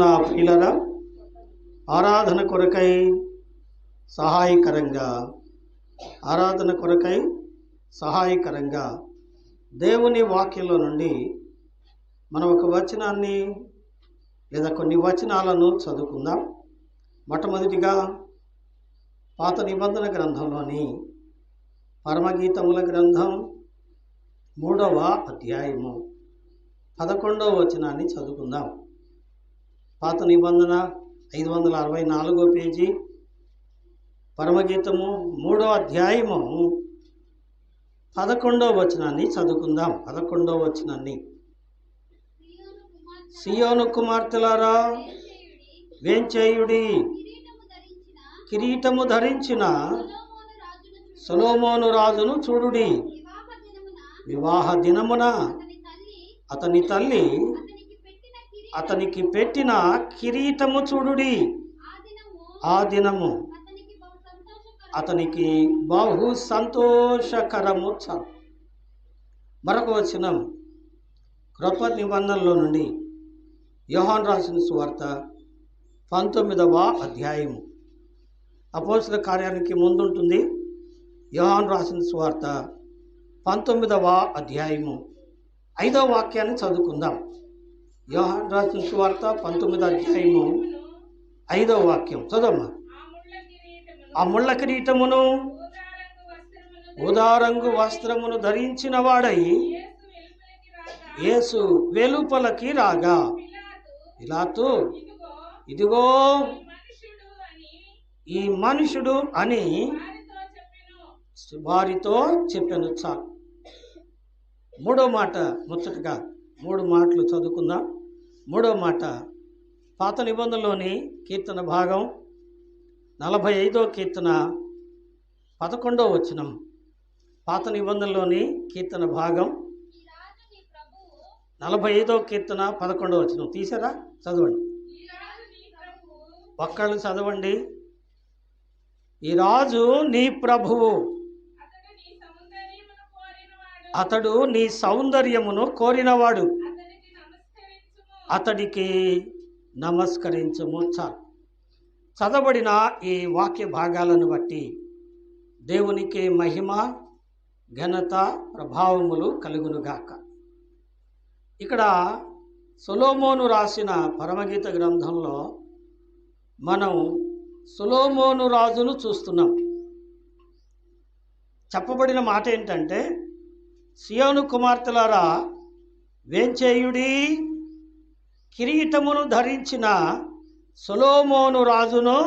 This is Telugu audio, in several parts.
వింటున్న ప్రియులారా, ఆరాధన కొరకై సహాయకరంగా దేవుని వాక్యంలో నుండి మనం ఒక వచనాన్ని లేదా కొన్ని వచనాలను చదువుకుందాం. మొట్టమొదటిగా పాత నిబంధన గ్రంథంలోని పరమగీతముల గ్రంథం 3వ అధ్యాయము 11వ వచనాన్ని చదువుకుందాం. పాత నిబంధన 564 పేజీ, పరమగీతము 3వ అధ్యాయము 11వ వచనాన్ని చదువుకుందాం. 11వ వచనాన్ని. సియోను కుమార్తెలారా వేంచేయుడి, కిరీటము ధరించిన సొలొమోను రాజును చూడుడి. వివాహ దినమున అతని తల్లి అతనికి పెట్టిన కిరీటము చూడుడి. ఆ దినము అతనికి బహు సంతోషకరము. మరొక వచనం కృప నిబంధనలో నుండి యోహాను రాసిన సువార్త 19వ అధ్యాయము. అపోస్తలుల కార్యానికి ముందుంటుంది. యోహాను రాసిన సువార్త 19వ అధ్యాయము 5వ వాక్యాన్ని చదువుకుందాం. యోహాను రాసిన సువార్త 19వ అధ్యాయము 5వ వాక్యం చదవమ్మా. ఆ ముళ్ళ కిరీటమును ఊదారంగు వస్త్రమును ధరించిన వాడై యేసు వెలుపలకి రాగా పిలాతు, ఇదిగో ఈ మనుషుడు అని వారితో చెప్పాను. చాలు. మూడో మాట ముచ్చటగా 3 మాటలు చదువుకుందాం. మూడో మాట పాత నిబంధనలోని కీర్తన భాగం 45వ కీర్తన 11వ వచనం. పాత నిబంధనలోని కీర్తన భాగం 45వ కీర్తన 11వ వచనం. తీసారా? చదవండి. ఒక్కళ్ళు చదవండి. ఈ రాజు నీ ప్రభువు, అతడు నీ సౌందర్యమును కోరినవాడు, అతడికి నమస్కరించుము. చాలు. చదవబడిన ఈ వాక్య భాగాలను బట్టి దేవునికి మహిమ, ఘనత, ప్రభావములు కలుగునుగాక. ఇక్కడ సొలొమోను రాసిన పరమగీత గ్రంథంలో మనం సొలొమోను రాజును చూస్తున్నాం. చెప్పబడిన మాట ఏంటంటే, సియోను కుమార్తెలారా వేంచేయుడి, కిరీటమును ధరించిన సొలొమోను రాజును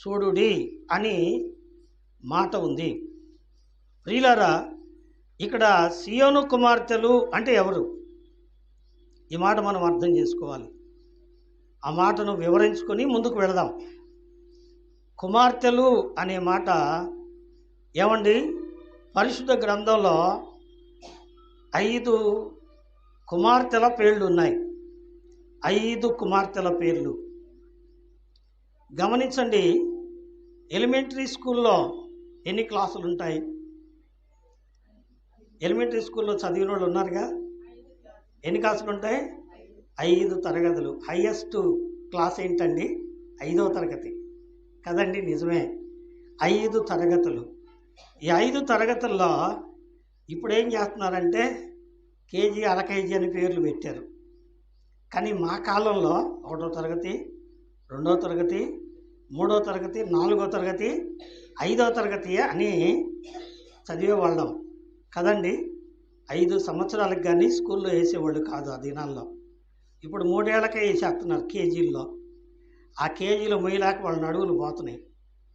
చూడుడి అని మాట ఉంది. ప్రియులారా, ఇక్కడ సియోను కుమార్తెలు అంటే ఎవరు? ఈ మాట మనం అర్థం చేసుకోవాలి. ఆ మాటను వివరించుకొని ముందుకు వెళదాం. కుమార్తెలు అనే మాట ఏమండి? పరిశుద్ధ గ్రంథంలో 5 కుమార్తెల పేర్లు ఉన్నాయి. 5 కుమార్తెల పేర్లు గమనించండి. ఎలిమెంటరీ స్కూల్లో ఎన్ని క్లాసులు ఉంటాయి? ఎలిమెంటరీ స్కూల్లో చదివిన వాళ్ళు ఉన్నారుగా. ఎన్ని క్లాసులు ఉంటాయి? 5 తరగతులు. హైయెస్ట్ క్లాస్ ఏంటండి? 5వ తరగతి కదండి. నిజమే, 5 తరగతులు. ఈ 5 తరగతుల్లో ఇప్పుడు ఏం చేస్తున్నారంటే కేజీ, అర కేజీ అని పేర్లు పెట్టారు. కానీ మా కాలంలో 1వ తరగతి, 2వ తరగతి, 3వ తరగతి, 4వ తరగతి, 5వ తరగతి అని చదివేవాళ్ళం కదండి. 5 సంవత్సరాలకు కానీ స్కూల్లో వేసేవాళ్ళు కాదు ఆ దినాల్లో. ఇప్పుడు 3 ఏళ్ళకే వేసేస్తున్నారు కేజీల్లో. ఆ కేజీలో మొయ్యలేక వాళ్ళ నడువులు పోతున్నాయి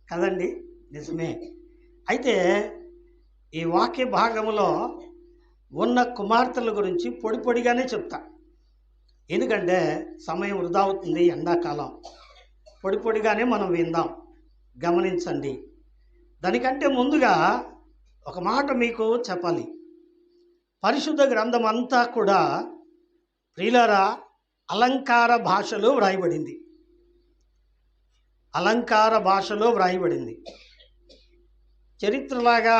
కదండి. నిజమే. అయితే ఈ వాక్య భాగంలో ఉన్న కుమార్తెల గురించి పొడి పొడిగానే చెప్తా. ఎందుకంటే సమయం వృధా అవుతుంది, ఎండాకాలం. పొడి పొడిగానే మనం విందాం, గమనించండి. దానికంటే ముందుగా ఒక మాట మీకు చెప్పాలి. పరిశుద్ధ గ్రంథం అంతా కూడా ప్రియులారా అలంకార భాషలో వ్రాయబడింది. అలంకార భాషలో వ్రాయబడింది. చరిత్రలాగా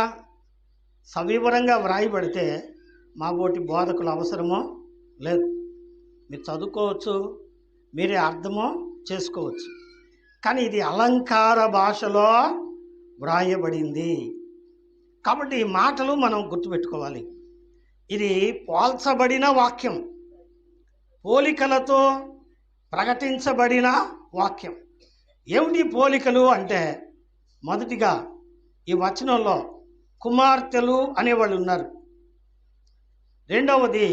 సవివరంగా వ్రాయబడితే మా బోటి బోధకులు అవసరమో లేదు. మీరు చదువుకోవచ్చు, మీరే అర్థమో చేసుకోవచ్చు. కానీ ఇది అలంకార భాషలో వ్రాయబడింది కాబట్టి ఈ మాటలు మనం గుర్తుపెట్టుకోవాలి. ఇది పోల్చబడిన వాక్యం, పోలికలతో ప్రకటించబడిన వాక్యం. ఏమిటి పోలికలు అంటే, మొదటిగా ఈ వచనంలో కుమార్తెలు అనేవాళ్ళు ఉన్నారు. రెండవది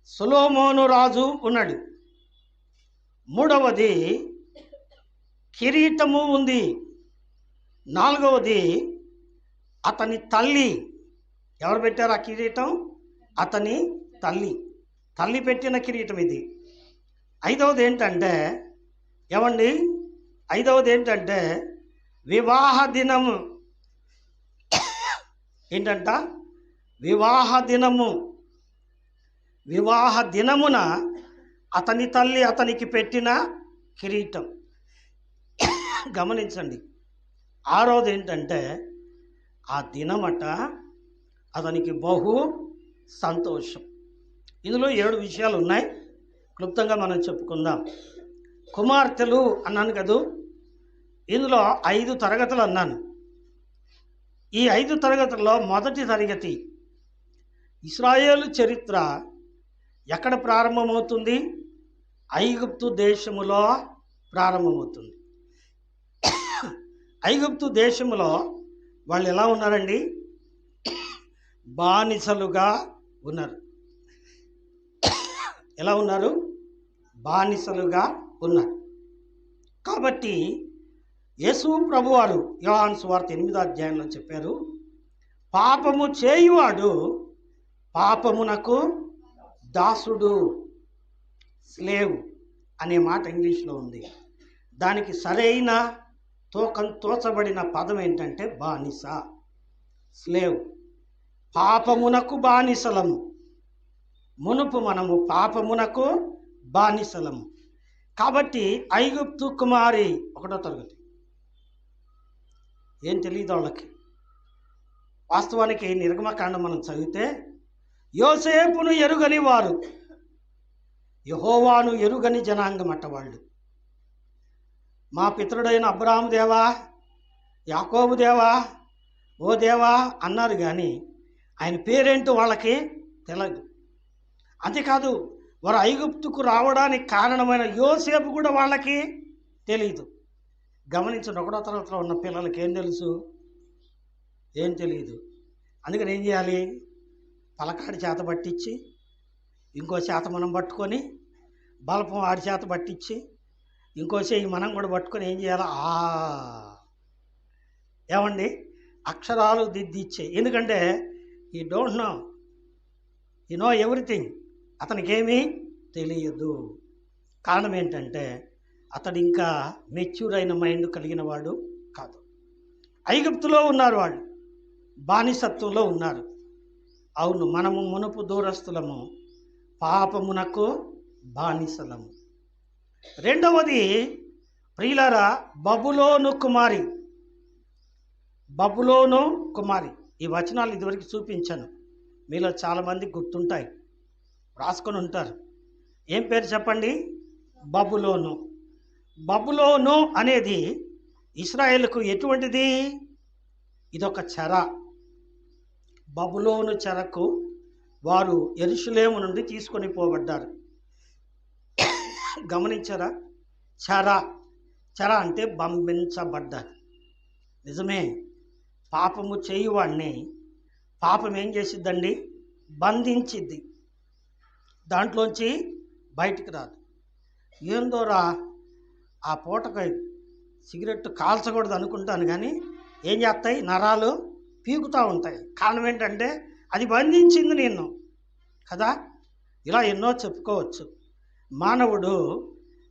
సొలొమోను రాజు ఉన్నాడు. మూడవది కిరీటము ఉంది. నాలుగవది అతని తల్లి. ఎవరు పెట్టారు ఆ కిరీటం? అతని తల్లి పెట్టిన కిరీటం ఇది. ఐదవది ఏంటంటే వివాహ దినము. ఏంటంట? వివాహ దినమున అతని తల్లి అతనికి పెట్టిన కిరీటం. గమనించండి. ఆరోది ఏంటంటే ఆ దినమట అతనికి బహు సంతోషం. ఇందులో 7 విషయాలు ఉన్నాయి, క్లుప్తంగా మనం చెప్పుకుందాం. కుమార్తెలు అన్నాను కదూ, ఇందులో 5 తరగతులు అన్నాను. ఈ 5 తరగతుల్లో మొదటి తరగతి ఇశ్రాయేలు చరిత్ర ఎక్కడ ప్రారంభమవుతుంది? ఐగుప్తు దేశములో ప్రారంభమవుతుంది. ఐగుప్తు దేశంలో వాళ్ళు ఎలా ఉన్నారండి? బానిసలుగా ఉన్నారు. ఎలా ఉన్నారు? బానిసలుగా ఉన్నారు. కాబట్టి యేసు ప్రభువారు యోహాను సువార్త 8వ అధ్యాయంలో చెప్పారు, పాపము చేయువాడు పాపమునకు దాసుడు, స్లేవ్ అనే మాట ఇంగ్లీష్లో ఉంది. దానికి సరైన తోచబడిన పదం ఏంటంటే బానిస, స్లేవ్. పాపమునకు బానిసలము. మునుపు మనము పాపమునకు బానిసలము. కాబట్టి ఐగుప్తు కుమారి 1వ తరగతి. ఏం తెలియదు వాళ్ళకి. వాస్తవానికి నిర్గమకాండం మనం చదివితే యోసేపును ఎరుగని వారు, యెహోవాను ఎరుగని జనాంగం అట్ట వాళ్ళు. మా పితరుడైన అబ్రాహాము దేవా, యాకోబు దేవా, ఓ దేవా అన్నారు, కానీ ఆయన పేరేంటో వాళ్ళకి తెలియదు. అంతేకాదు, వారు ఐగుప్తుకు రావడానికి కారణమైన యోసేపు కూడా వాళ్ళకి తెలియదు. గమనించండి, 1వ తరగతిలో ఉన్న పిల్లలకి ఏం తెలుసు? ఏం తెలియదు. అందుకని ఏం చేయాలి? పలకాడి చేత పట్టించి, ఇంకో చేత మనం పట్టుకొని, బలపం ఆడి చేత పట్టించి, ఇంకో చేయి మనం కూడా పట్టుకొని ఏం చేయాలి? ఏమండి, అక్షరాలు దిద్దిచ్చే. ఎందుకంటే ఈ don't know, you know everything. అతనికి ఏమీ తెలియదు. కారణం ఏంటంటే అతడు ఇంకా మెచ్యూర్ అయిన మైండ్ కలిగిన వాడు కాదు. ఐగుప్తులో ఉన్నారు వాళ్ళు, బానిసత్వంలో ఉన్నారు. అవును, మనము మునుపు దూరస్తులము, పాపమునకు బానిసలము. రెండవది ప్రియులారా, బబులోను కుమారి. ఈ వచనాలు ఇదివరకు చూపించాను, మీలో చాలామంది గుర్తుంటాయి, రాసుకొని ఉంటారు. ఏం పేరు చెప్పండి? బబులోను అనేది ఇశ్రాయేలుకు ఎటువంటిది? ఇదొక చెర. బబులోను చెరకు వారు యెరూషలేము నుండి తీసుకొని పోబడ్డారు. గమనించారా? చెర అంటే బంధించబడ్డారు. నిజమే, పాపము చేయువాడిని పాపం ఏం చేసిద్దండి? బంధించిద్ది. దాంట్లోంచి బయటికి రాదు. ఏందోరా, ఆ పూటకు సిగరెట్ కాల్చకూడదు అనుకుంటాను, కానీ ఏం చేస్తాయి? నరాలు పీకుతూ ఉంటాయి. కారణం ఏంటంటే అది బంధించింది నిన్ను కదా. ఇలా ఎన్నో చెప్పుకోవచ్చు. మానవుడు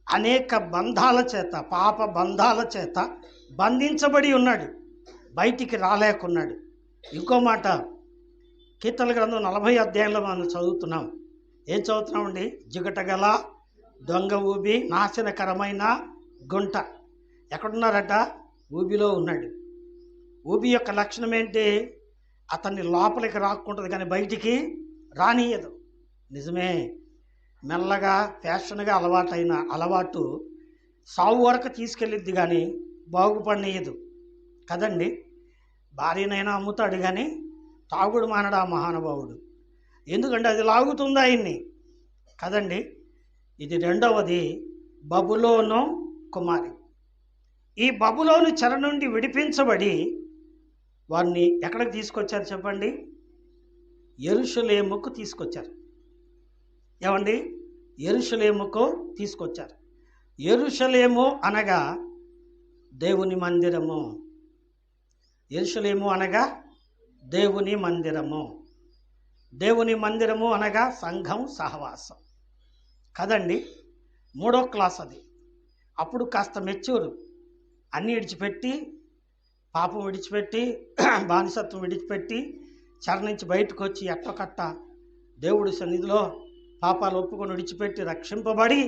అనేక బంధాల చేత, పాప బంధాల చేత బంధించబడి ఉన్నాడు, బయటికి రాలేకున్నాడు. ఇంకో మాట, కీర్తనల గ్రంథం 40వ అధ్యాయంలో మనం చదువుతున్నాం. ఏం చదువుతున్నామండి? జిగటగల దొంగ ఊబి, నాశనకరమైన గుంట. ఎక్కడున్నారట? ఊబిలో ఉన్నాడు. ఊబి యొక్క లక్షణం ఏంటి? అతన్ని లోపలికి రాకుంటుంది కానీ బయటికి రానియదు. నిజమే, మెల్లగా ఫ్యాషన్గా అలవాటు సావు వరకు తీసుకెళ్ళిద్ది కానీ బాగుపడనీయదు కదండి. భార్యనైనా అమ్ముతాడు కానీ తాగుడు మానడు ఆ మహానుభావుడు. ఎందుకంటే అది లాగుతుంది ఆయన్ని కదండి. ఇది రెండవది బబులోను కుమారి. ఈ బబులోను చెర నుండి విడిపించబడి వారిని ఎక్కడికి తీసుకొచ్చారు చెప్పండి? యెరూషలేముకు తీసుకొచ్చారు. ఏమండి? యెరూషలేముకు తీసుకొచ్చారు. యెరూషలేము అనగా దేవుని మందిరము. యెరూషలేము అనగా దేవుని మందిరము. దేవుని మందిరము అనగా సంఘం, సహవాసం కదండి. 3వ క్లాస్ అది. అప్పుడు కాస్త మెచ్యూరు. అన్నీ విడిచిపెట్టి, పాపం విడిచిపెట్టి, బానిసత్వం విడిచిపెట్టి, చెర నుంచి బయటకు వచ్చి ఎట్టకట్ట దేవుడి సన్నిధిలో పాపాలు ఒప్పుకొని విడిచిపెట్టి రక్షింపబడి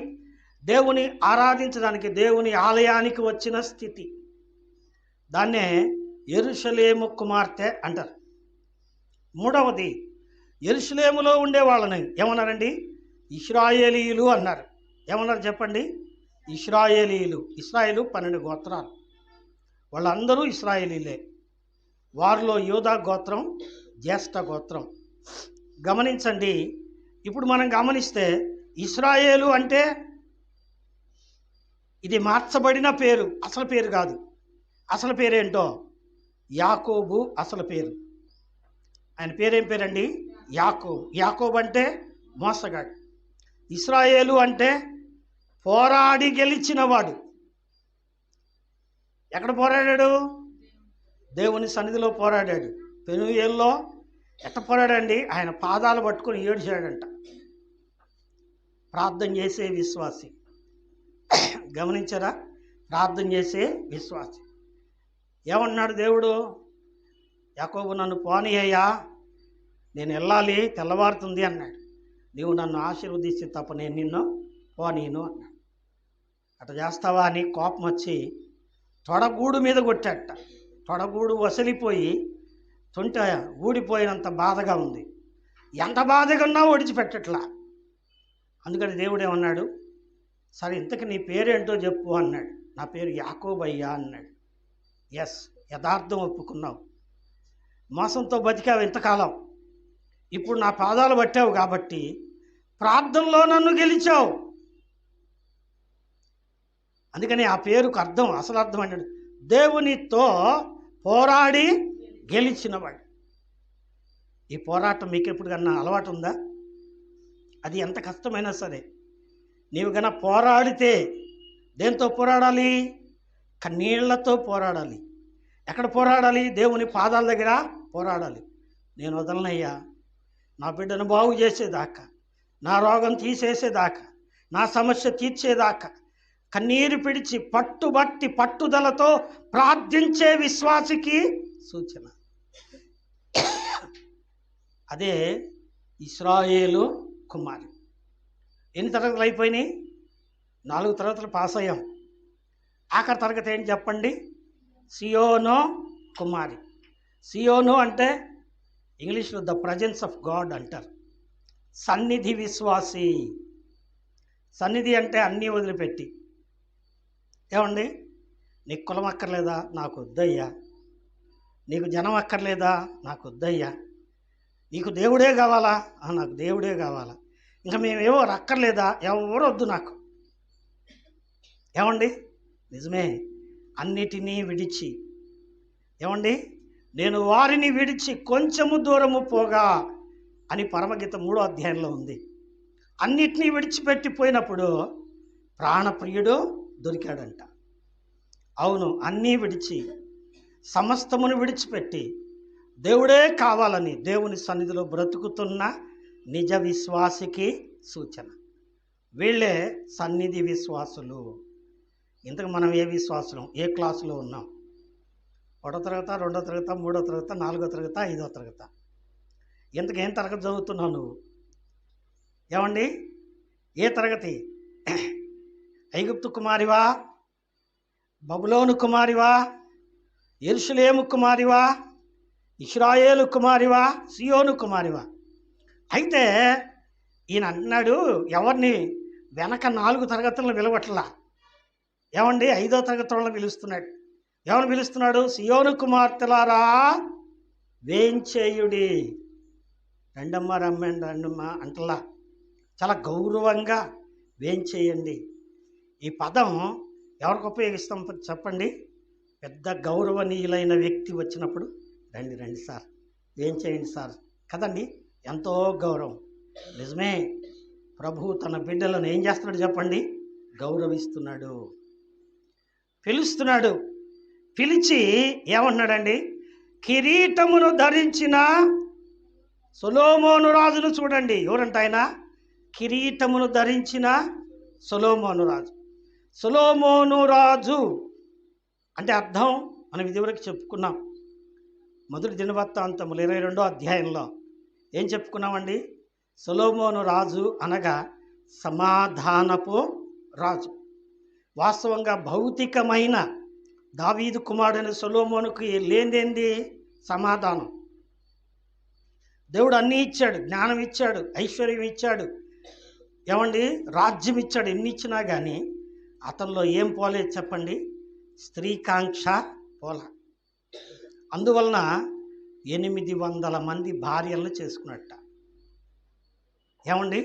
దేవుని ఆరాధించడానికి దేవుని ఆలయానికి వచ్చిన స్థితి. దాన్నే యెరూషలేము కుమార్తె అంటారు. 3వది యెరూషలేములో ఉండే వాళ్ళని ఏమన్నారండి? ఇశ్రాయేలీయులు అన్నారు. ఏమన్నారు చెప్పండి? ఇశ్రాయేలీయులు. ఇశ్రాయేలు 12 గోత్రాలు, వాళ్ళందరూ ఇశ్రాయేలీలే. వారిలో యూదా గోత్రం జ్యేష్ఠ గోత్రం. గమనించండి. ఇప్పుడు మనం గమనిస్తే ఇశ్రాయేలు అంటే ఇది మార్చబడిన పేరు, అసలు పేరు కాదు. అసలు పేరేంటో యాకోబు అసలు పేరు. ఆయన పేరేం పేరండి? యాకోబు. యాకోబు అంటే మోసగాడు. ఇశ్రాయేలు అంటే పోరాడి గెలిచినవాడు. ఎక్కడ పోరాడాడు? దేవుని సన్నిధిలో పోరాడాడు. పెనుయేల్లో ఎట్ట పోరాడండి? ఆయన పాదాలు పట్టుకొని ఏడ్చాడంట. ప్రార్థన చేసే విశ్వాసి. గమనించారా? ప్రార్థన చేసే విశ్వాసి. ఏమన్నాడు దేవుడు? యాకోబు నన్ను పోనీయ్యా, నేను వెళ్ళాలి, తెల్లవారుతుంది అన్నాడు. నీవు నన్ను ఆశీర్వదిస్తే తప్ప నేను నిన్ను పోనీను అన్నాడు. అట్లా చేస్తావా అని కోపం వచ్చి తొడగూడు మీద కొట్టాట. తొడగూడు వసలిపోయి తొంట ఊడిపోయినంత బాధగా ఉంది. ఎంత బాధగా ఉన్నా ఒడిచిపెట్టట్లా. అందుకని దేవుడు ఏమన్నాడు? సరే ఇంతకు నీ పేరేంటో చెప్పు అన్నాడు. నా పేరు యాకోబయ్యా అన్నాడు. ఎస్, యథార్థం ఒప్పుకున్నావు. మోసంతో బతికావు ఇంతకాలం. ఇప్పుడు నా పాదాలు పట్టావు కాబట్టి ప్రార్థనలో నన్ను గెలిచావు. అందుకని ఆ పేరుకు అర్థం, అసలు అర్థం అన్నాడు దేవునితో పోరాడి గెలిచినవాడు. ఈ పోరాటం మీకు ఎప్పుడు కన్నా అలవాటు ఉందా? అది ఎంత కష్టమైనా సరే నీవు కన్నా పోరాడితే, దేంతో పోరాడాలి? కన్నీళ్లతో పోరాడాలి. ఎక్కడ పోరాడాలి? దేవుని పాదాల దగ్గర పోరాడాలి. నేను వదలనయ్యా, నా బిడ్డను బాగు చేసేదాకా, నా రోగం తీసేసేదాకా, నా సమస్య తీర్చేదాకా కన్నీరు పిడిచి పట్టుబట్టి పట్టుదలతో ప్రార్థించే విశ్వాసికి సూచన. అదే ఇశ్రాయేలు కుమారి. ఎన్ని తరగతులు అయిపోయినాయి? 4 తరగతులు పాస్ అయ్యాం. ఆఖరి తరగతి ఏంటి చెప్పండి? సియోను కుమారి. సియోను అంటే ఇంగ్లీష్లో ద ప్రజెన్స్ ఆఫ్ గాడ్ అంటారు. సన్నిధి విశ్వాసి. సన్నిధి అంటే అన్నీ వదిలిపెట్టి, ఏమండి నీకు కులం అక్కర్లేదా? నాకు వద్దయ్యా. నీకు జనం అక్కర్లేదా? నాకు వద్దయ్యా. నీకు దేవుడే కావాలా? నాకు దేవుడే కావాలా. ఇంకా మేమేవో అక్కర్లేదా? ఎవరు వద్దు నాకు. ఏమండి నిజమే. అన్నిటినీ విడిచి, ఏమండి నేను వారిని విడిచి కొంచెము దూరము పోగా అని పరమగీత 3వ అధ్యాయంలో ఉంది. అన్నిటినీ విడిచిపెట్టిపోయినప్పుడు ప్రాణప్రియుడు దొరికాడంట. అవును, అన్నీ విడిచి సమస్తమును విడిచిపెట్టి దేవుడే కావాలని దేవుని సన్నిధిలో బ్రతుకుతున్న నిజ విశ్వాసికి సూచన. వీళ్ళే సన్నిధి విశ్వాసులు. ఇంతకు మనం ఏ విశ్వాసులం? ఏ క్లాసులో ఉన్నాం? 1వ తరగతి, 2వ తరగతి, 3వ తరగతి, 4వ తరగతి, 5వ తరగతి? ఇంతకేం తరగతి చదువుతున్నావు నువ్వు? ఏమండి ఏ తరగతి? ఐగుప్తు కుమారివా? బబులోను కుమారివా? యెరూషలేము కుమారివా? ఇశ్రాయేలు కుమారివా? సియోను కుమారివా? అయితే ఈయన అన్నాడు, ఎవరిని వెనక 4 తరగతులను పిలవట్లా, ఏమండి 5వ తరగతి వాళ్ళని పిలుస్తున్నాడు. ఎవరు పిలుస్తున్నాడు? సియోను కుమార్తెలారా వేంచేయుడి, రండమ్మ రమ్మండి రండమ్మ అంటలా, చాలా గౌరవంగా వేంచేయండి. ఈ పదం ఎవరికి ఉపయోగిస్తాం చెప్పండి? పెద్ద గౌరవనీయులైన వ్యక్తి వచ్చినప్పుడు రండి రండి సార్, వేంచేయండి సార్ కదండి, ఎంతో గౌరవం. నిజమే, ప్రభువు తన బిడ్డలను ఏం చేస్తున్నాడు చెప్పండి? గౌరవిస్తున్నాడు, పిలుస్తున్నాడు. పిలిచి ఏమంటున్నాడండి? కిరీటమును ధరించిన సొలొమోను రాజును చూడండి. ఎవరంట ఆయన? కిరీటమును ధరించిన సొలొమోను రాజు. సొలొమోను రాజు అంటే అర్థం మనం ఇదివరకు చెప్పుకున్నాం. మొదటి దినవృత్తాంతములు 22వ అధ్యాయంలో ఏం చెప్పుకున్నామండి? సొలొమోను రాజు అనగా సమాధానపు రాజు. వాస్తవంగా భౌతికమైన దావీదు కుమారుడైన సొలొమోనుకి లేనిదేంది? సమాధానం. దేవుడు అన్నీ ఇచ్చాడు, జ్ఞానం ఇచ్చాడు, ఐశ్వర్యం ఇచ్చాడు, ఏమండి రాజ్యం ఇచ్చాడు. ఎన్ని ఇచ్చినా కానీ అతనిలో ఏం పోలేదు చెప్పండి? స్త్రీకాంక్ష పోల. అందువలన 800 మంది భార్యలను చేసుకున్నట్ట. ఏమండి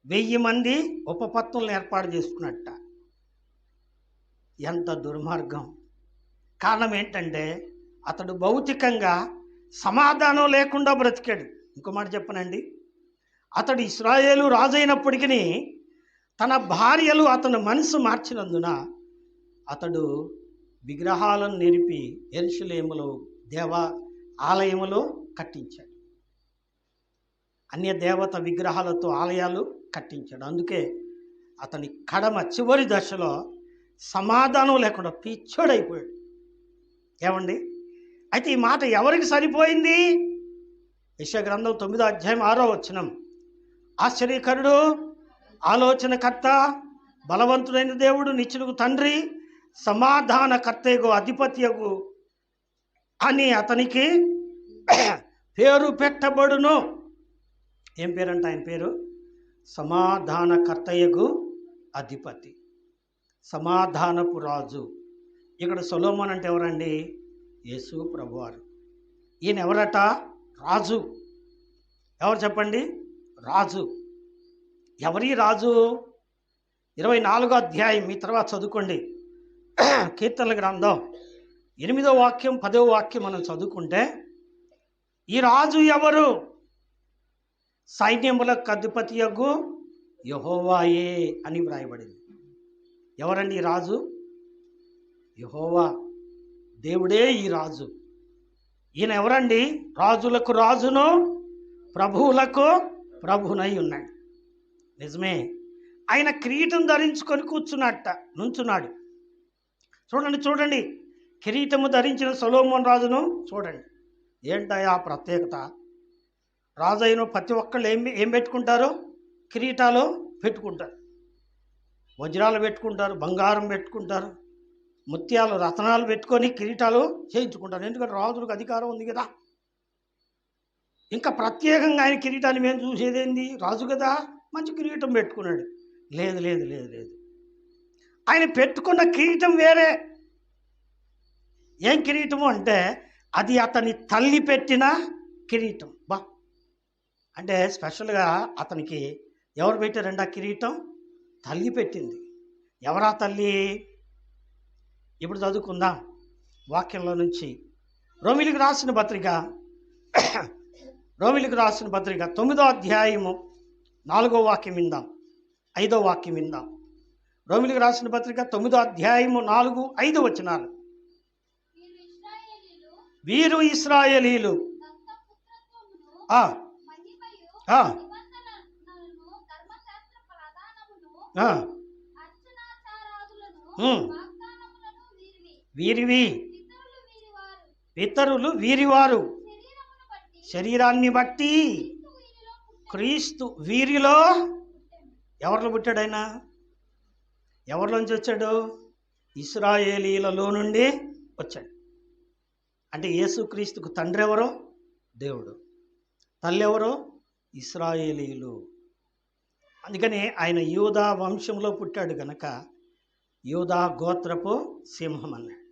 1000 మంది ఉపపత్తులను ఏర్పాటు చేసుకున్నట్ట. ఎంత దుర్మార్గం! కారణం ఏంటంటే అతడు భౌతికంగా సమాధానం లేకుండా బ్రతికాడు. ఇంకో మాట చెప్పనండి, అతడు ఇశ్రాయేలు రాజైనప్పటికీ తన భార్యలు అతని మనసు మార్చినందున అతడు విగ్రహాలను నిలిపి యెరూషలేములో దేవ ఆలయములో కట్టించాడు. అన్య దేవత విగ్రహాలతో ఆలయాలు కట్టించాడు. అందుకే అతని కడమ చివరి దశలో సమాధానం లేకుండా పిచ్చోడైపోయాడు. ఏమండి అయితే ఈ మాట ఎవరికి సరిపోయింది? యెషయా గ్రంథం 9వ అధ్యాయం 6వ వచనం, ఆశ్చర్యకరుడు, ఆలోచనకర్త, బలవంతుడైన దేవుడు, నిత్యులకు తండ్రి, సమాధానకర్తయగు అధిపత్యగు అని అతనికి పేరు పెట్టబడును. ఏం పేరంట ఆయన పేరు? సమాధానకర్తయగు అధిపతి, సమాధానపు రాజు. ఇక్కడ సొలొమోన్ అంటే ఎవరండి? యేసు ప్రభువారు. ఈయన ఎవరట? రాజు. ఎవరు చెప్పండి? రాజు. ఎవరి రాజు? 24వ అధ్యాయం మీ తర్వాత చదువుకోండి. కీర్తనల గ్రంథం 8వ వాక్యం 10వ వాక్యం మనం చదువుకుంటే ఈ రాజు ఎవరు? సైన్యములకు అధిపతియగు యెహోవాయే అని వ్రాయబడింది. ఎవరండి ఈ రాజు? యెహోవా, దేవుడే ఈ రాజు. ఈయన ఎవరండి? రాజులకు రాజును ప్రభువులకు ప్రభునై ఉన్నాడు. నిజమే, ఆయన కిరీటం ధరించుకొని నుంచున్నాడు. చూడండి చూడండి, కిరీటము ధరించిన సొలొమోను రాజును చూడండి. ఏంటా ప్రత్యేకత? రాజు అయిన ప్రతి ఒక్కళ్ళు ఏం పెట్టుకుంటారు? కిరీటాలు పెట్టుకుంటారు, వజ్రాలు పెట్టుకుంటారు, బంగారం పెట్టుకుంటారు, ముత్యాలు రత్నాలు పెట్టుకొని కిరీటాలు చేయించుకుంటారు. ఎందుకంటే రాజులకు అధికారం ఉంది కదా. ఇంకా ప్రత్యేకంగా ఆయన కిరీటాన్ని మేము చూసేదేంది? రాజు కదా, మంచి కిరీటం పెట్టుకున్నాడు. లేదు లేదు లేదు లేదు, ఆయన పెట్టుకున్న కిరీటం వేరే. ఏం కిరీటము అంటే అది అతని తల్లి పెట్టిన కిరీటం. అంటే స్పెషల్గా అతనికి ఎవరు పెట్టారండి ఆ కిరీటం? తల్లి పెట్టింది. ఎవరా తల్లి? ఇప్పుడు చదువుకుందాం వాక్యంలో నుంచి. రోమిలికి రాసిన పత్రిక 9వ అధ్యాయము 4వ వాక్యం విందాం, 5వ వాక్యం విందాం. రోమిలికి రాసిన పత్రిక 9వ అధ్యాయము 4, 5 వచనాలు. వీరు ఇశ్రాయేలీలు వీరివి, పితరులు వీరివారు, శరీరాన్ని బట్టి క్రీస్తు వీరిలో. ఎవరిలో పుట్టాడు ఆయన? ఎవరిలోంచి వచ్చాడు? ఇశ్రాయేలీలలో నుండి వచ్చాడు. అంటే యేసుక్రీస్తుకు తండ్రి ఎవరో? దేవుడు. తల్లి ఎవరో? ఇశ్రాయేలీయులు. అందుకని ఆయన యూదా వంశంలో పుట్టాడు గనక యూదా గోత్రపు సింహం అన్నాడు.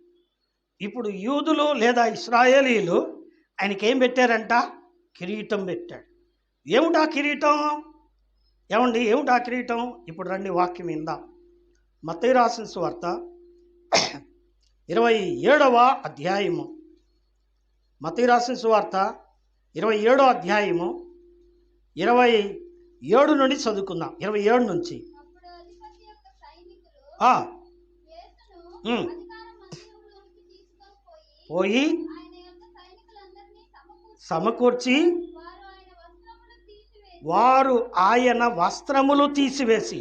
ఇప్పుడు యూదులు లేదా ఇశ్రాయేలీయులు ఆయనకేం పెట్టారంట? కిరీటం పెట్టాడు. ఏమిటా కిరీటం? ఏమిటా కిరీటం? ఇప్పుడు రండి వాక్యం విందాం. మత్తయి రాసిన సువార్త 27వ అధ్యాయము. మత్తయి రాసిన సువార్త 27వ అధ్యాయము 27 నుండి చదువుకుందాం. 27 నుంచి. పోయి సమకూర్చి వారు ఆయన వస్త్రములు తీసివేసి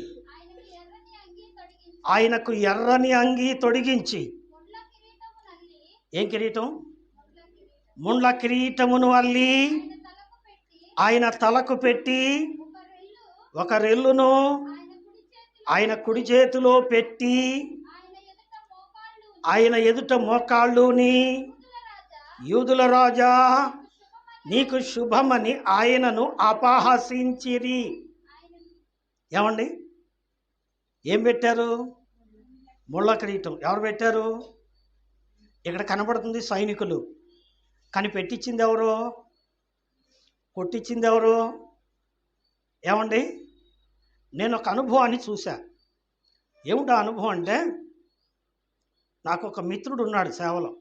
ఆయనకు ఎర్రని అంగీ తొడిగించి, ఏం కిరీటం? ముండ్ల కిరీటమును అల్లి ఆయన తలకు పెట్టి ఒక రెల్లును ఆయన కుడి చేతిలో పెట్టి ఆయన ఎదుట మోకాళ్ళుని, యూదుల రాజా నీకు శుభమని ఆయనను అపహసించిరి. ఏమండి, ఏం పెట్టారు? ముళ్ళ కిరీటం. ఎవరు పెట్టారు? ఇక్కడ కనబడుతుంది సైనికులు, కానీ పెట్టించింది ఎవరు? కొట్టించింది ఎవరు? ఏమండి, నేను ఒక అనుభవాన్ని చూశా. ఏమిటా అనుభవం అంటే, నాకు ఒక మిత్రుడు ఉన్నాడు సేవలో,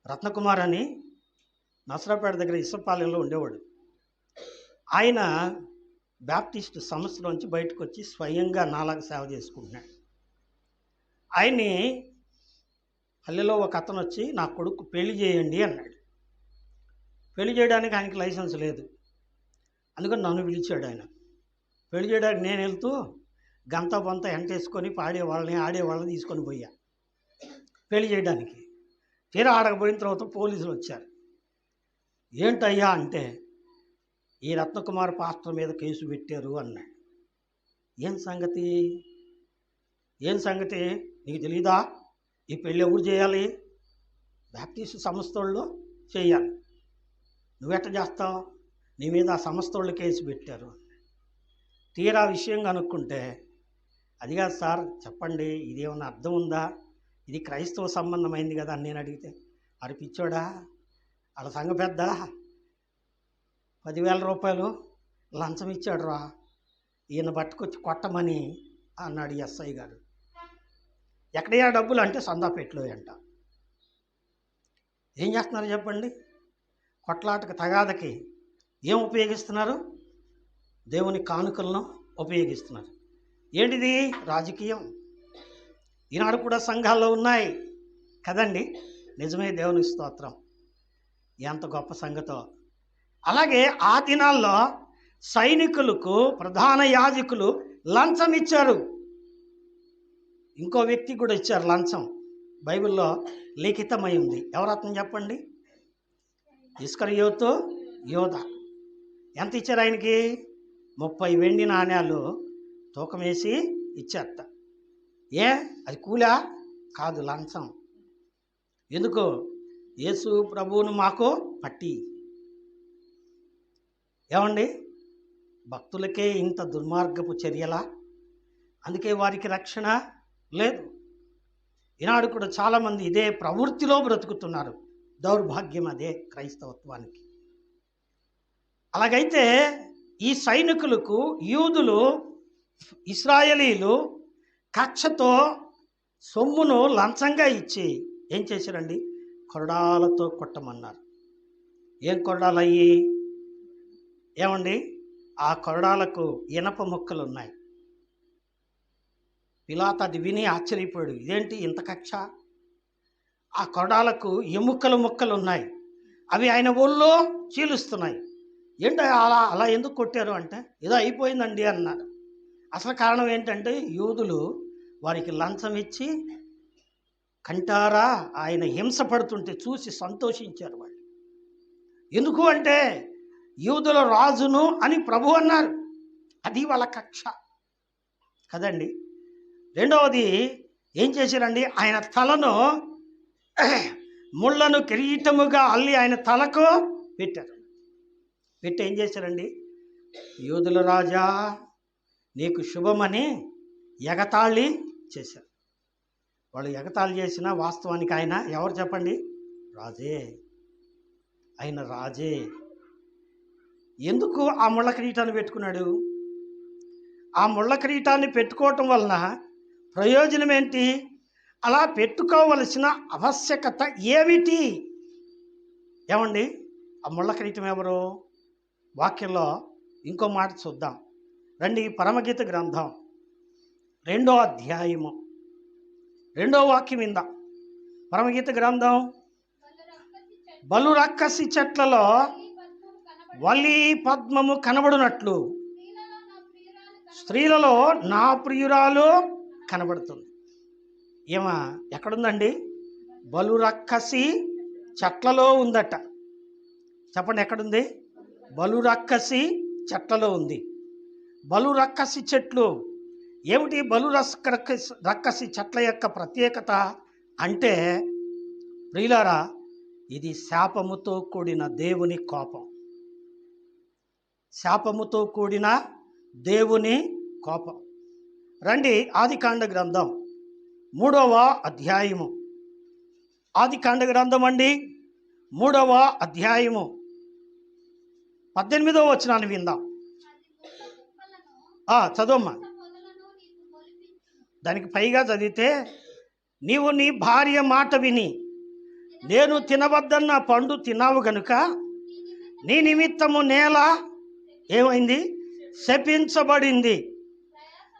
రత్నకుమార్ అని, నసరాపేట దగ్గర ఇసుపాలెంలో ఉండేవాడు. ఆయన బ్యాప్టిస్ట్ సంస్థలోంచి బయటకు వచ్చి స్వయంగా నాలాగా సేవ చేసుకుంటున్నాడు. ఆయన్ని పల్లెలో ఒక అతను వచ్చి నా కొడుకు పెళ్లి చేయండి అన్నాడు. పెళ్లి చేయడానికి ఆయనకి లైసెన్స్ లేదు, అందుకని నన్ను పిలిచాడు. ఆయన పెళ్లి చేయడానికి నేను వెళ్తూ గంత బొంత ఎంటేసుకొని పాడేవాళ్ళని ఆడేవాళ్ళని తీసుకొని పోయా పెళ్లి చేయడానికి. తీరా ఆడకపోయిన తర్వాత పోలీసులు వచ్చారు. ఏంటయ్యా అంటే, ఈ రత్నకుమార్ పాస్టర్ మీద కేసు పెట్టారు అన్నాడు. ఏం సంగతి నీకు తెలీదా? ఈ పెళ్ళి ఎవరు చేయాలి? బ్యాప్టిస్ట్ సంస్థ వాళ్ళు చేయాలి. నువ్వెట్ట చేస్తావు? నీ మీద ఆ సంస్థ వాళ్ళు కేసు పెట్టారు. తీరా విషయం కనుక్కుంటే, అది కాదు సార్, చెప్పండి, ఇదేమన్నా అర్థం ఉందా? ఇది క్రైస్తవ సంబంధమైంది కదా అని నేను అడిగితే, మరి పిచ్చోడా, వాళ్ళ సంఘ పెద్ద 10,000 రూపాయలు లంచం ఇచ్చాడు రా ఈయన పట్టుకొచ్చి కొట్టమని అన్నాడు ఎస్ఐ గారు. ఎక్కడయ్యా డబ్బులు అంటే సందాపేటలో అంట. ఏం చేస్తున్నారు చెప్పండి? కొట్లాటకు తగాదకి ఏం ఉపయోగిస్తున్నారు? దేవుని కానుకలను ఉపయోగిస్తున్నారు. ఏంటిది? రాజకీయం. ఈనాడు కూడా సంఘాల్లో ఉన్నాయి కదండి. నిజమే, దేవుని స్తోత్రం. ఎంత గొప్ప సంగతో. అలాగే ఆ దినాల్లో సైనికులకు ప్రధాన యాజకులు లంచం ఇచ్చారు. ఇంకో వ్యక్తి కూడా ఇచ్చారు లంచం. బైబిల్లో లిఖితమై ఉంది. ఎవరు అతను చెప్పండి? ఇస్కరియోతు యోధా. ఎంత ఇచ్చారు ఆయనకి? 30 వెండి నాణ్యాలు తూకం వేసి ఇచ్చేస్తా. అది కూలా? కాదు, లంచం. ఎందుకు? యేసు ప్రభువును మాకు పట్టి. ఏమండి, భక్తులకే ఇంత దుర్మార్గపు చర్యలా? అందుకే వారికి రక్షణ లేదు. ఈనాడు కూడా చాలామంది ఇదే ప్రవృత్తిలో బ్రతుకుతున్నారు. దౌర్భాగ్యం అదే క్రైస్తవత్వానికి. అలాగైతే ఈ సైనికులకు యూదులు, ఇశ్రాయేలీలు కక్షతో సొమ్మును లంచంగా ఇచ్చి ఏం చేశారండి? కొరడాలతో కొట్టమన్నారు. ఏం కొరడాలు అయ్యి? ఏమండి, ఆ కొరడాలకు ఇనప ముక్కలు ఉన్నాయి. పిలాతు అది విని ఆశ్చర్యపోయాడు. ఇదేంటి ఇంత కక్ష? ఆ కొరడాలకు ఎముకలు ముక్కలు ఉన్నాయి, అవి ఆయన ఒళ్ళో చీలుస్తున్నాయి. ఏంటి అలా ఎందుకు కొట్టారు అంటే, ఏదో అయిపోయిందండి అన్నారు. అసలు కారణం ఏంటంటే, యూదులు వారికి లంచం ఇచ్చి కంటారా ఆయన హింస పడుతుంటే చూసి సంతోషించారు వాళ్ళు. ఎందుకు అంటే, యూదుల రాజును అని ప్రభు అన్నారు. అది వాళ్ళ కక్ష కదండి. రెండవది ఏం చేశారండి? ఆయన తలను ముళ్ళను కిరీటముగా అల్లి ఆయన తలకు పెట్టారు. పెట్టి ఏం చేశారండి? యూదుల రాజా నీకు శుభమని ఎగతాళి చేశారు. వాళ్ళు ఎగతాళి చేసిన వాస్తవానికి ఆయన ఎవరు చెప్పండి? రాజే. ఆయన రాజే. ఎందుకు ఆ ముళ్ళ కిరీటాన్ని పెట్టుకున్నాడు? ఆ ముళ్ళ కిరీటాన్ని పెట్టుకోవటం వలన ప్రయోజనం ఏంటి? అలా పెట్టుకోవలసిన ఆవశ్యకత ఏమిటి? ఏమండి, ఆ ముళ్ళ కిరీటం ఎవరు? వాక్యంలో ఇంకో మాట చూద్దాం రండి. పరమగీత గ్రంథం 2వ అధ్యాయము 2వ వాక్యం విందాం. పరమగీత గ్రంథం, బలు రక్కసి చెట్లలో వలి పద్మము కనబడినట్లు స్త్రీలలో నా ప్రియురాలు కనబడుతుంది. ఏమా ఎక్కడుందండి? బలు రక్కసి చెట్లలో ఉందట. చెప్పండి, ఎక్కడుంది? బలు రక్కసి చెట్లలో ఉంది. బలు రక్కసి చెట్లు ఏమిటి? బలు రక్కసి చెట్ల యొక్క ప్రత్యేకత అంటే ప్రియులారా, ఇది శాపముతో కూడిన దేవుని కోపం. శాపముతో కూడిన దేవుని కోపం. రండి, ఆదికాండ గ్రంథం 3వ అధ్యాయము. ఆదికాండ గ్రంథం అండి 3వ అధ్యాయము 18వ వచనాన్ని విందాం. చదవమ్మా. దానికి పైగా చదివితే, నీవు నీ భార్య మాట విని నేను తినవద్దన్న పండు తిన్నావు గనుక నీ నిమిత్తము నేల ఏమైంది? శపించబడింది.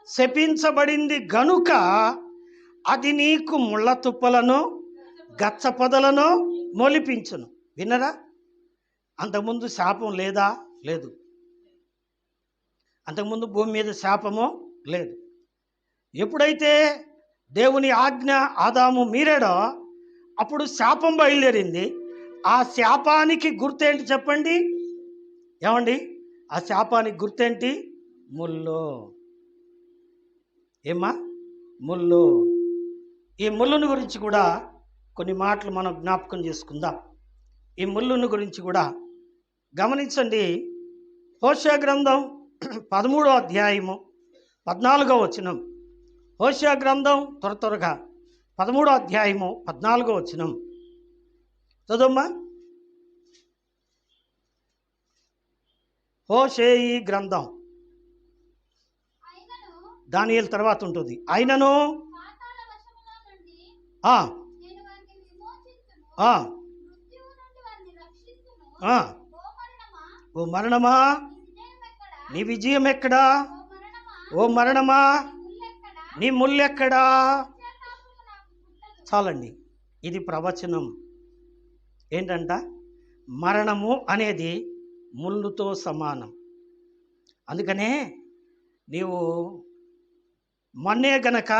శపించబడింది గనుక అది నీకు ముళ్ళ తుప్పలను గచ్చ పొదలను మొలిపించును. విన్నరా? అంతకుముందు శాపం లేదా? లేదు. అంతకుముందు భూమి మీద శాపము లేదు. ఎప్పుడైతే దేవుని ఆజ్ఞ ఆదాము మీరాడో అప్పుడు శాపం బయలుదేరింది. ఆ శాపానికి గుర్తేంటి చెప్పండి? ఏమండి, ఆ శాపానికి గుర్తేంటి? ముళ్ళు. ఏమ్మా? ముళ్ళు. ఈ ముళ్ళుని గురించి కూడా కొన్ని మాటలు మనం జ్ఞాపకం చేసుకుందాం. ఈ ముళ్ళుని గురించి కూడా గమనించండి. హోషేయ గ్రంథం 13వ అధ్యాయము 14వ వచనం. హోషేయ గ్రంథం త్వరగా 13వ అధ్యాయము 14వ వచనం చదవమ్మా. హోషేయి గ్రంథం, దానియేలు తర్వాత ఉంటుంది. అయినను ఓ మరణమా నీ విజయం ఎక్కడా? ఓ మరణమా నీ ముల్లెక్కడా? చాలండి, ఇది ప్రవచనం. ఏంటంట? మరణము అనేది ముళ్ళుతో సమానం. అందుకనే నీవు మన్నే గనక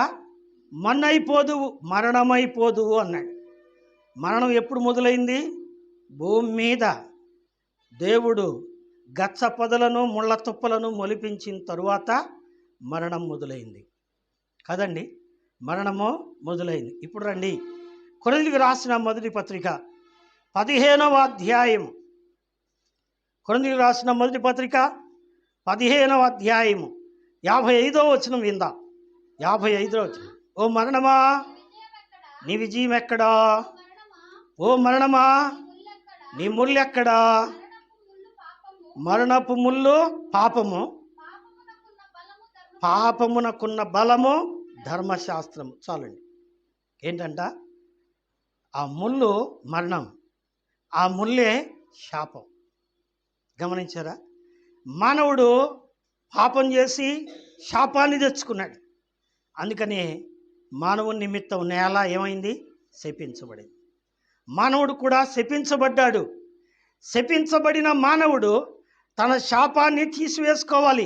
మన్నైపోదువు, మరణమైపోదువు అన్నాడు. మరణం ఎప్పుడు మొదలైంది? భూమి మీద దేవుడు గచ్చ పొదలను ముళ్ళ తుప్పలను మొలిపించిన తరువాత మరణం మొదలైంది కదండి. మరణము మొదలైంది. ఇప్పుడు రండి, కొరింథీయులకు రాసిన మొదటి పత్రిక 15వ అధ్యాయము. కొరింథీయులకు రాసిన మొదటి పత్రిక 15వ అధ్యాయము 55వ వచనం విందాం. 55వ వచనం. ఓ మరణమా నీ విజయం ఎక్కడా? ఓ మరణమా నీ ముల్లెక్కడా? మరణపు ముళ్ళు పాపము, పాపమునకున్న బలము ధర్మశాస్త్రము. చాలండి. ఏంటంట? ఆ ముళ్ళు మరణం, ఆ ముల్లే శాపం. గమనించారా? మానవుడు పాపం చేసి శాపాన్ని తెచ్చుకున్నాడు. అందుకని మానవుని నిమిత్తం నేల ఏమైంది? శపించబడింది. మానవుడు కూడా శపించబడ్డాడు. శపించబడిన మానవుడు తన శాపాన్ని తీసివేసుకోవాలి,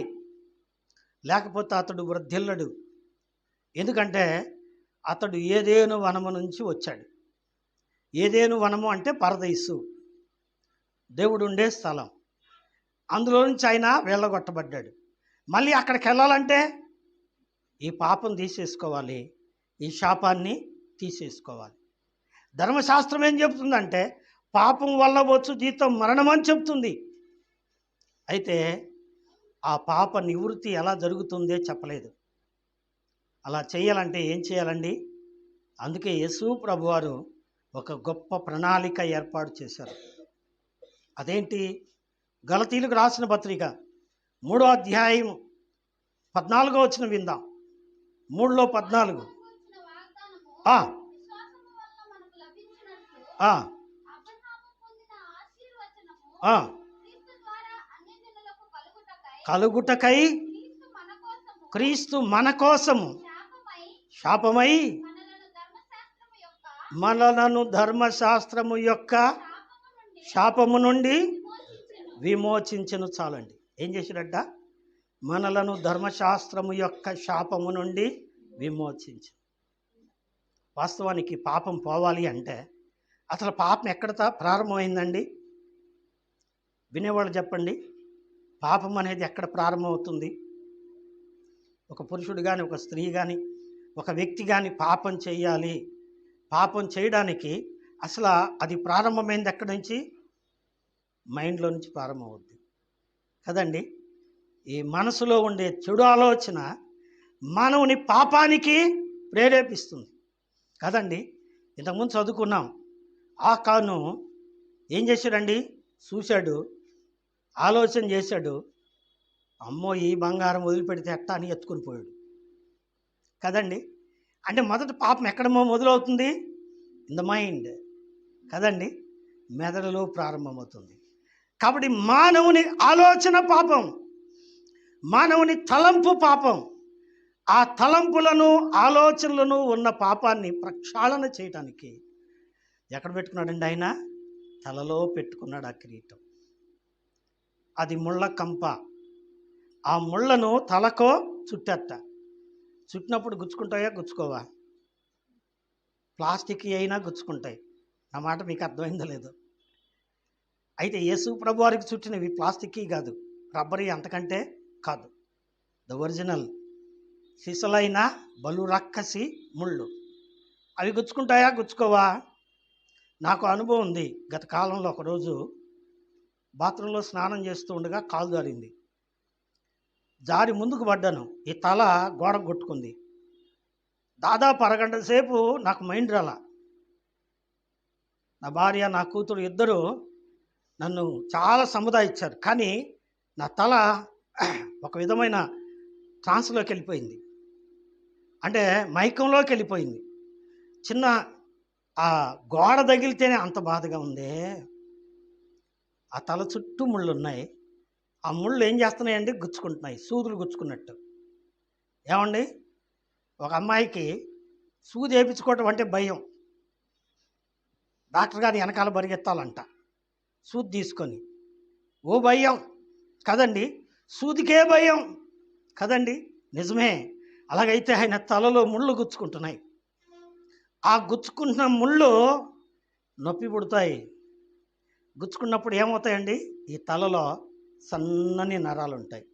లేకపోతే అతడు వృద్ధిల్లడు. ఎందుకంటే అతడు ఏదేను వనము నుంచి వచ్చాడు. ఏదేను వనము అంటే పరదైసు, దేవుడు ఉండే స్థలం. అందులో నుంచి ఆయన వెళ్ళగొట్టబడ్డాడు. మళ్ళీ అక్కడికి వెళ్ళాలంటే ఈ పాపం తీసేసుకోవాలి, ఈ శాపాన్ని తీసేసుకోవాలి. ధర్మశాస్త్రం ఏం చెప్తుందంటే పాపం వల్ల వచ్చు జీతం మరణం అని చెప్తుంది. అయితే ఆ పాప నివృత్తి ఎలా జరుగుతుందో చెప్పలేదు. అలా చేయాలంటే ఏం చేయాలండి? అందుకే యేసు ప్రభువారు ఒక గొప్ప ప్రణాళిక ఏర్పాటు చేశారు. అదేంటి? గలతీయులకు రాసిన పత్రిక 3వ అధ్యాయం 14వ వచనం విందాం. 3లో 14. ఆ, ఆ, ఆ. కలుగుటకై క్రీస్తు మన కోసము శాపమై మనలను ధర్మశాస్త్రము యొక్క శాపము నుండి విమోచించెను. చాలండి. ఏం చేసినట్ట? మనలను ధర్మశాస్త్రము యొక్క శాపము నుండి విమోచించు. వాస్తవానికి పాపం పోవాలి అంటే అసలు పాపం ఎక్కడ ప్రారంభమైందండి? వినేవాళ్ళు చెప్పండి. పాపం అనేది ఎక్కడ ప్రారంభమవుతుంది? ఒక పురుషుడు కానీ, ఒక స్త్రీ కానీ, ఒక వ్యక్తి కానీ పాపం చేయాలి. పాపం చేయడానికి అసలు అది ప్రారంభమైంది ఎక్కడి నుంచి? మైండ్లో నుంచి ప్రారంభమవుద్ది కదండి. ఈ మనసులో ఉండే చెడు ఆలోచన మానవుని పాపానికి ప్రేరేపిస్తుంది కదండి. ఇంతకుముందు చదువుకున్నాం. ఆకాను ఏం చేశాడండి? చూశాడు, ఆలోచన చేశాడు. అమ్మో, ఈ బంగారం వదిలిపెడితే ఎట్టా అని ఎత్తుకుని పోయాడు కదండి. అంటే మొదట పాపం ఎక్కడ మొదలవుతుంది? ఇన్ ద మైండ్ కదండి, మెదడులో ప్రారంభమవుతుంది. కాబట్టి మానవుని ఆలోచన పాపం, మానవుని తలంపు పాపం. ఆ తలంపులను, ఆలోచనలను ఉన్న పాపాన్ని ప్రక్షాళన చేయడానికి ఎక్కడ పెట్టుకున్నాడండి ఆయన? తలలో పెట్టుకున్నాడు ఆ కిరీటం. అది ముళ్ళ కంప. ఆ ముళ్ళను తలకో చుట్టట. చుట్టినప్పుడు గుచ్చుకుంటాయా? గుచ్చుకోవా? ప్లాస్టిక్ అయినా గుచ్చుకుంటాయి. నా మాట మీకు అర్థమైందో లేదో? అయితే యేసు ప్రభు వారికి చుట్టినవి ప్లాస్టిక్ కాదు, రబ్బరీ, అంతకంటే కాదు. ద ఒరిజినల్ సిసలైన బలు రక్కసి ముళ్ళు. అవి గుచ్చుకుంటాయా? గుచ్చుకోవా? నాకు అనుభవం ఉంది. గత కాలంలో ఒకరోజు బాత్రూంలో స్నానం చేస్తూ ఉండగా కాలు జారింది. జారి ముందుకు పడ్డాను. ఈ తల గోడ కొట్టుకుంది. దాదాపు అరగంట సేపు నాకు మైండ్ రాలా. నా భార్య, నా కూతురు ఇద్దరు నన్ను చాలా సముదాయించారు. కానీ నా తల ఒక విధమైన ట్రాన్స్లోకి వెళ్ళిపోయింది. అంటే మైకంలోకి వెళ్ళిపోయింది. చిన్న ఆ గోడ తగిలితేనే అంత బాధగా ఉందే. ఆ తల చుట్టూ ముళ్ళు ఉన్నాయి. ఆ ముళ్ళు ఏం చేస్తున్నాయండి? గుచ్చుకుంటున్నాయి, సూదులు గుచ్చుకున్నట్టు. ఏమండి, ఒక అమ్మాయికి సూది వేయించుకోవటం అంటే భయం. డాక్టర్ గారు వెనకాల పరిగెత్తాలంట సూది తీసుకొని. ఓ భయం కదండి, సూదికే భయం కదండి. నిజమే. అలాగైతే ఆయన తలలో ముళ్ళు గుచ్చుకుంటున్నాయి. ఆ గుచ్చుకుంటున్న ముళ్ళు నొప్పి పుడతాయి. గుచ్చుకున్నప్పుడు ఏమవుతాయండి? ఈ తలలో సన్నని నరాలు ఉంటాయి.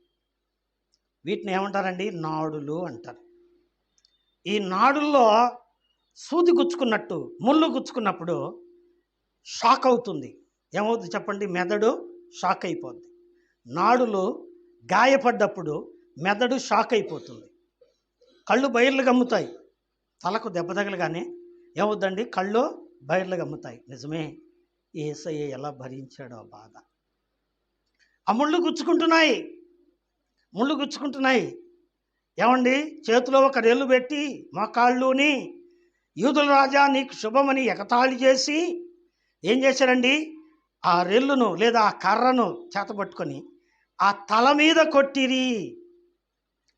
వీటిని ఏమంటారండి? నాడులు అంటారు. ఈ నాడుల్లో సూది గుచ్చుకున్నట్టు, ముళ్ళు గుచ్చుకున్నప్పుడు షాక్ అవుతుంది. ఏమవుతుంది చెప్పండి? మెదడు షాక్ అయిపోద్ది. నాడులు గాయపడ్డప్పుడు మెదడు షాక్ అయిపోతుంది. కళ్ళు బయర్లు గమ్ముతాయి. తలకు దెబ్బ తగలగానే ఏమవుద్దండి? కళ్ళు బయర్లు గమ్ముతాయి. నిజమే. యేసయ్య ఎలా భరించాడో ఆ బాధ. ఆ ముళ్ళు గుచ్చుకుంటున్నాయి, ముళ్ళు గుచ్చుకుంటున్నాయి. ఏమండి, చేతిలో ఒక రెల్లు పెట్టి మోకాళ్ళుని యూదుల రాజా నీకు శుభమని ఎగతాళి చేసి ఏం చేశారండి? ఆ రెల్లును లేదా ఆ కర్రను చేతపట్టుకొని ఆ తల మీద కొట్టిరి.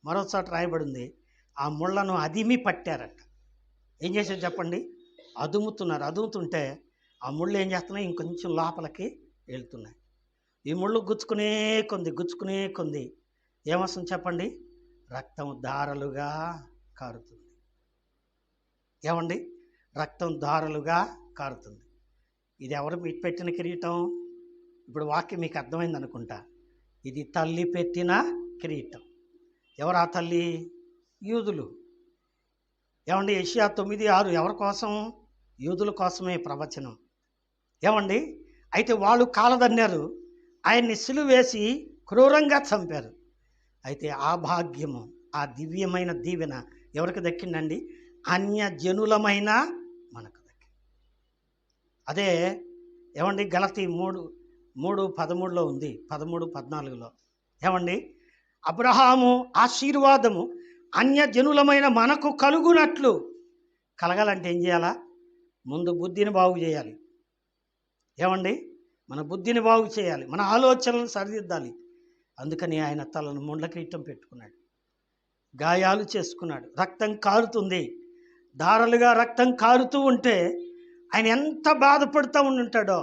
మరోసారి రాయబడింది, ఆ ముళ్ళను అదిమి పట్టారట. ఏం చేశారు చెప్పండి? అదుముతున్నారు. అదుముతుంటే ఆ ముళ్ళు ఏం చేస్తున్నాయి? ఇంకొంచెం లోపలికి వెళ్తున్నాయి. ఈ ముళ్ళు గుచ్చుకునే కొంది ఏమొస్తుంది చెప్పండి? రక్తం ధారలుగా కారుతుంది. ఏమండి, రక్తం ధారలుగా కారుతుంది. ఇది ఎవరు పెట్టిన కిరీటం? ఇప్పుడు వాక్యం మీకు అర్థమైంది అనుకుంటా. ఇది తల్లి పెట్టిన కిరీటం. ఎవరు ఆ తల్లి? యూదులు. ఏమండి, యెషయా 9:6 ఎవరి కోసం? యూదుల కోసమే ప్రవచనం. ఏమండి, అయితే వాళ్ళు కాలదన్నారు. ఆయన్ని సిలువ వేసి క్రూరంగా చంపారు. అయితే ఆ భాగ్యము, ఆ దివ్యమైన దీవెన ఎవరికి దక్కిందండి? అన్యజనులమైన మనకు దక్కింది. అదే ఏమండి గలతీ 3:13 ఉంది, 13:14 ఏమండి? అబ్రహాము ఆశీర్వాదము అన్యజనులమైన మనకు కలుగునట్లు. కలగాలంటే ఏం చేయాలా? ముందు బుద్ధిని బాగు చేయాలి. ఏమండి? మన బుద్ధిని బాగు చేయాలి, మన ఆలోచనలను సరిదిద్దాలి. అందుకని ఆయన తలను ముండ్ల కిరీటం పెట్టుకున్నాడు, గాయాలు చేసుకున్నాడు, రక్తం కారుతుంది, ధారలుగా రక్తం కారుతూ ఉంటే ఆయన ఎంత బాధపడుతూ ఉంటాడో.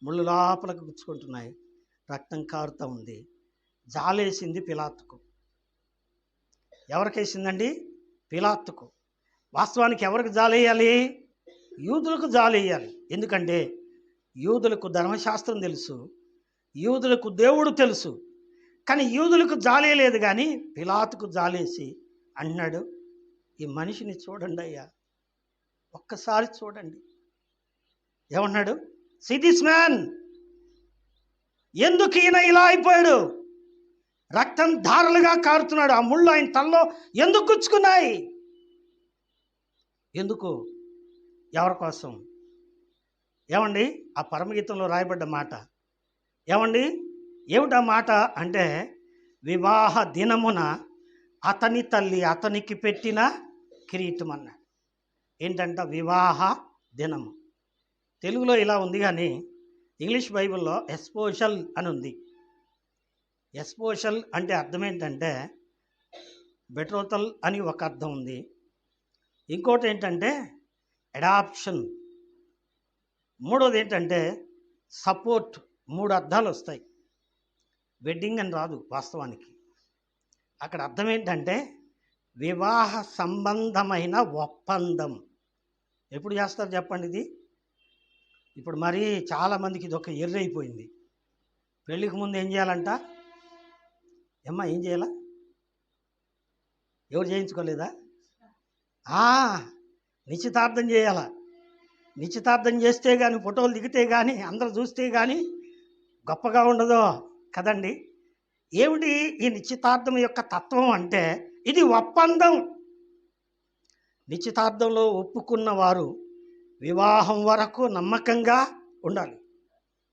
ముళ్ళు లోపలకు గుచ్చుకుంటున్నాయి, రక్తం కారుతూ ఉంది. జాలేసింది పిలాతుకు. ఎవరికేసిందండి? పిలాతుకు. వాస్తవానికి ఎవరికి జాలేయాలి? యూదులకు జాలేయాలి. ఎందుకంటే యూదులకు ధర్మశాస్త్రం తెలుసు, యూదులకు దేవుడు తెలుసు. కానీ యూదులకు జాలేయలేదు, కానీ పిలాతుకు జాలేసి అన్నాడు, ఈ మనిషిని చూడండి అయ్యా, ఒక్కసారి చూడండి. ఏమన్నాడు? See this man. ఎందుకు ఈయన ఇలా అయిపోయాడు? రక్తం ధారలుగా కారుతున్నాడు, ఆ ముళ్ళు ఆయన తలలో ఎందుకు గుచ్చుకున్నాయి? ఎందుకు? ఎవరి కోసం? ఏమండి? ఆ పరమగీతంలో రాయబడ్డ మాట ఏమండి? ఏమిటా మాట అంటే, వివాహ దినమున అతని తల్లి అతనికి పెట్టిన కిరీటం అన్నాడు. ఏంటంట? వివాహ దినము. తెలుగులో ఇలా ఉంది, కానీ ఇంగ్లీష్ బైబిల్లో ఎస్పోషల్ అని ఉంది. ఎస్పోషల్ అంటే అర్థం ఏంటంటే బెట్రోతల్ అని ఒక అర్థం ఉంది, ఇంకోటి ఏంటంటే అడాప్షన్, మూడోది ఏంటంటే సపోర్ట్. 3 అర్థాలు వస్తాయి. వెడ్డింగ్ అని రాదు వాస్తవానికి. అక్కడ అర్థం ఏంటంటే వివాహ సంబంధమైన ఒప్పందం. ఎప్పుడు చేస్తారు చెప్పండి ఇది? ఇప్పుడు మరీ చాలామందికి ఇది ఒక ఎర్రైపోయింది. పెళ్ళికి ముందు ఏం చేయాలంట? ఏమ్మా ఏం చేయాలా? ఎవరు చేయించుకోలేదా? నిశ్చితార్థం చేయాలా. నిశ్చితార్థం చేస్తే కానీ, ఫోటోలు దిగితే కానీ, అందరూ చూస్తే కానీ గొప్పగా ఉండదు కదండి. ఏమిటి ఈ నిశ్చితార్థం యొక్క తత్వం అంటే, ఇది ఒప్పందం. నిశ్చితార్థంలో ఒప్పుకున్న వారు వివాహం వరకు నమ్మకంగా ఉండాలి.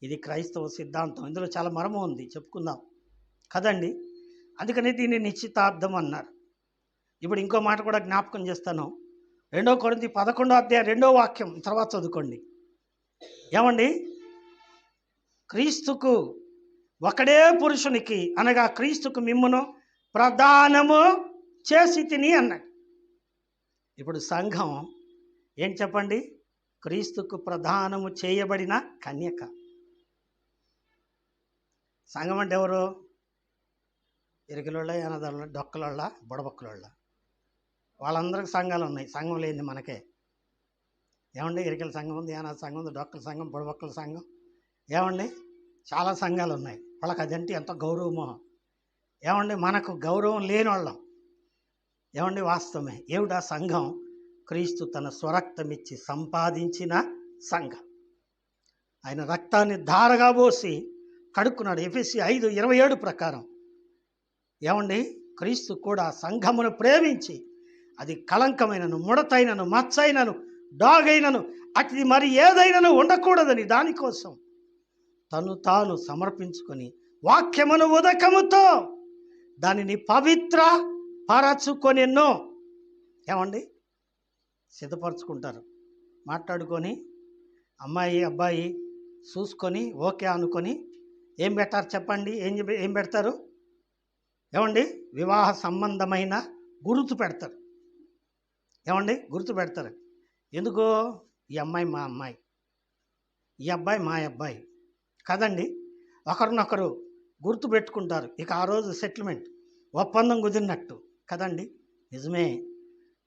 ఇది క్రైస్తవ సిద్ధాంతం. ఇందులో చాలా మర్మం ఉంది, చెప్పుకుందాం కదండి. అందుకని దీన్ని నిశ్చితార్థం అన్నారు. ఇప్పుడు ఇంకో మాట కూడా జ్ఞాపకం చేస్తాను. 2 కొరింథీ 11:2 తర్వాత చదువుకోండి. ఏమండి? క్రీస్తుకు ఒకడే పురుషునికి, అనగా క్రీస్తుకు మిమ్మును ప్రదానము చేసి తిని అన్నాడు. ఇప్పుడు సంఘం ఏం చెప్పండి? క్రీస్తుకు ప్రదానము చేయబడిన కన్యక. సంఘం అంటే ఎవరు? ఎరికలోళ్ళ, యానదాళ్ళ, డొక్కలోళ్ళ, బుడబొక్కలోళ్ళ, వాళ్ళందరికీ సంఘాలు ఉన్నాయి. సంఘం లేని మనకే. ఏమండి? ఎరికల సంఘం ఉంది, యానాద సంఘం ఉంది, డొక్కల సంఘం, బుడబొక్కల సంఘం. ఏమండి? చాలా సంఘాలు ఉన్నాయి. వాళ్ళకి అదంటే ఎంత గౌరవమో. ఏమండి? మనకు గౌరవం లేని వాళ్ళం. ఏమండి? వాస్తవమే. ఏమిటా సంఘం? క్రీస్తు తన స్వరక్తమిచ్చి సంపాదించిన సంఘం. ఆయన రక్తాన్ని ధారగా పోసి కడుక్కున్నాడు. ఎఫెసీ 5:27 ప్రకారం. ఏమండి? క్రీస్తు కూడా సంఘమును ప్రేమించి, అది కళంకమైనను, ముడతైనను, మచ్చైనను, డాగైనను, అతిది మరి ఏదైనను ఉండకూడదని దానికోసం తను తాను సమర్పించుకొని వాక్యమును ఉదకముతో దానిని పవిత్ర పరచుకొనెన్నో. ఏమండి? సిద్ధపరచుకుంటారు, మాట్లాడుకొని, అమ్మాయి అబ్బాయి చూసుకొని ఓకే అనుకొని ఏం పెట్టారు చెప్పండి? ఏం పెడతారు? ఏమండి? వివాహ సంబంధమైన గుర్తు పెడతారు. ఏమండి? గుర్తు పెడతారు. ఎందుకో? ఈ అమ్మాయి మా అమ్మాయి, ఈ అబ్బాయి మా అబ్బాయి కదండి. ఒకరినొకరు గుర్తు పెట్టుకుంటారు. ఇక ఆ రోజు సెటిల్మెంట్, ఒప్పందం కుదిరినట్టు కదండి. నిజమే.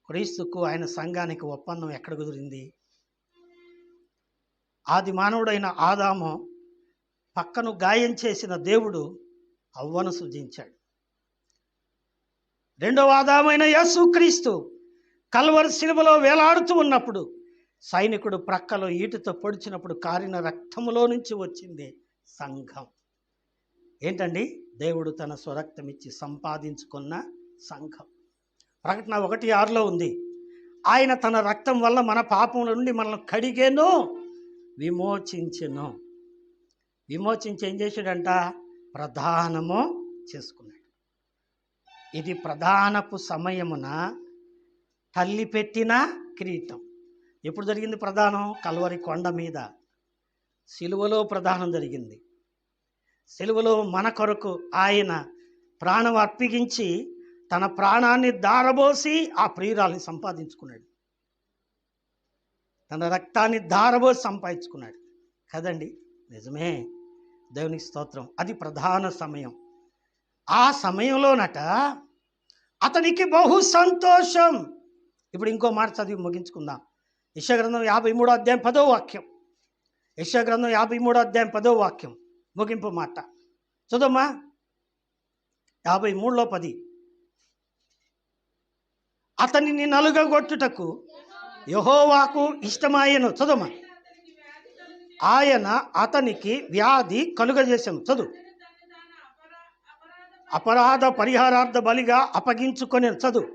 క్రీస్తుకు ఆయన సంఘానికి ఒప్పందం ఎక్కడ కుదిరింది? ఆది మానవుడైన ఆదాము పక్కను గాయం చేసిన దేవుడు హవ్వను సృజించాడు. రెండవ ఆదామైన యేసుక్రీస్తు కల్వరి శిలువలో వేలాడుతూ ఉన్నప్పుడు సైనికుడు ప్రక్కలో ఈటుతో పొడిచినప్పుడు కారిన రక్తములో నుంచి వచ్చింది సంఘం. ఏంటండి? దేవుడు తన స్వరక్తం ఇచ్చి సంపాదించుకున్న సంఘం. ప్రకటన 1:6 ఉంది. ఆయన తన రక్తం వల్ల మన పాపముల నుండి మనల్ని కడిగేను, విమోచించెను. విమోచించి ఏం చేశాడంట? ప్రధానము చేసుకున్నాడు. ఇది ప్రధానపు సమయమున తల్లి పెట్టిన కిరీటం. ఎప్పుడు జరిగింది ప్రధానం? కల్వరి కొండ మీద సిలువలో ప్రధానం జరిగింది. సిలువలో మన కొరకు ఆయన ప్రాణం అర్పించి తన ప్రాణాన్ని దారబోసి ఆ ప్రియురాల్ని సంపాదించుకున్నాడు. తన రక్తాన్ని దారబోసి సంపాదించుకున్నాడు కదండి. నిజమే, దేవునికి స్తోత్రం. అది ప్రధాన సమయం. ఆ సమయంలోనట అతనికి బహు సంతోషం. ఇప్పుడు ఇంకో మాట చదివి ముగించుకుందాం. యెషయా గ్రంథం 53వ అధ్యాయం 10వ వాక్యం. యెషయా గ్రంథం 53వ అధ్యాయం 10వ వాక్యం ముగింపు మాట చదవమ్మా. 53లో 10. అతనిని నలుగగొట్టుటకు యెహోవాకు ఇష్టమాయెను. చదవమ్మా. ఆయన అతనికి వ్యాధి కలుగజేశాను. చదువు. అపరాధ పరిహారార్థ బలిగా అప్పగించుకొని. చదువు.